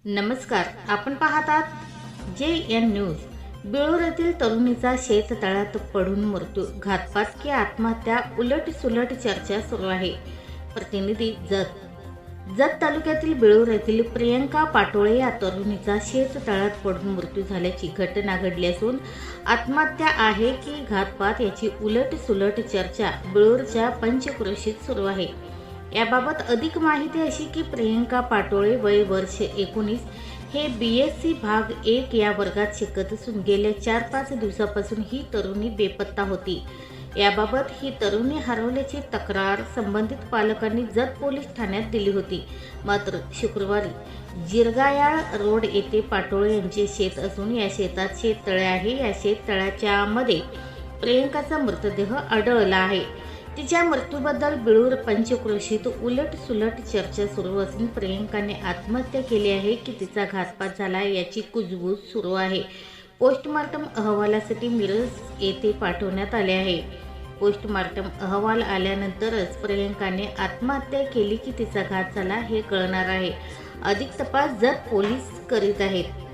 नमस्कार, आपण पाहतात JN न्यूज। बेळूर येथील तरुणीचा शेततळ्यात पडून मृत्यू, घातपात की आत्महत्या, उलट-सुलट चर्चा सुरू आहे। प्रतिनिधी जत तालुक्यातील बेळूर येथील प्रियंका पाटोळे या तरुणीचा शेततळ्यात पडून मृत्यू झाल्याची घटना घडली असून आत्महत्या आहे की घातपात याची उलट-सुलट चर्चा बेळूरच्या पंचक्रोशीत सुरू आहे। याबाबत अधिक माहिती अशी की प्रियंका पाटोळे, वय वर्ष 19, हे BSc भाग 1 या वर्गात शिकत असून गेल्या 4-5 दिवसापासून ही तरुणी बेपत्ता होती। याबाबत ही तरुणी हरवल्याची तक्रार संबंधित पालकांनी जत पोलीस ठाण्यात दिली होती। मात्र शुक्रवारी जिरगायाळ रोड येथे पाटोळे यांचे शेत असून या शेतात शेततळे आहे। या शेततळ्याच्या मध्ये प्रियंकाचा मृतदेह आढळला आहे। तिच्या मृत्यूबद्दल बेळूर पंचक्रोशीत उलट-सुलट चर्चा सुरू असून प्रियंकाने आत्महत्या केली आहे की तिचा घातपात झाला याची कुजबूज सुरू आहे। पोस्टमार्टम अहवालासाठी मिरज येथे पाठवण्यात आले आहे। पोस्टमार्टम अहवाल आल्यानंतरच प्रियंकाने आत्महत्या केली की तिचा घात झाला हे कळणार आहे। अधिक तपास जत पोलीस करीत आहेत।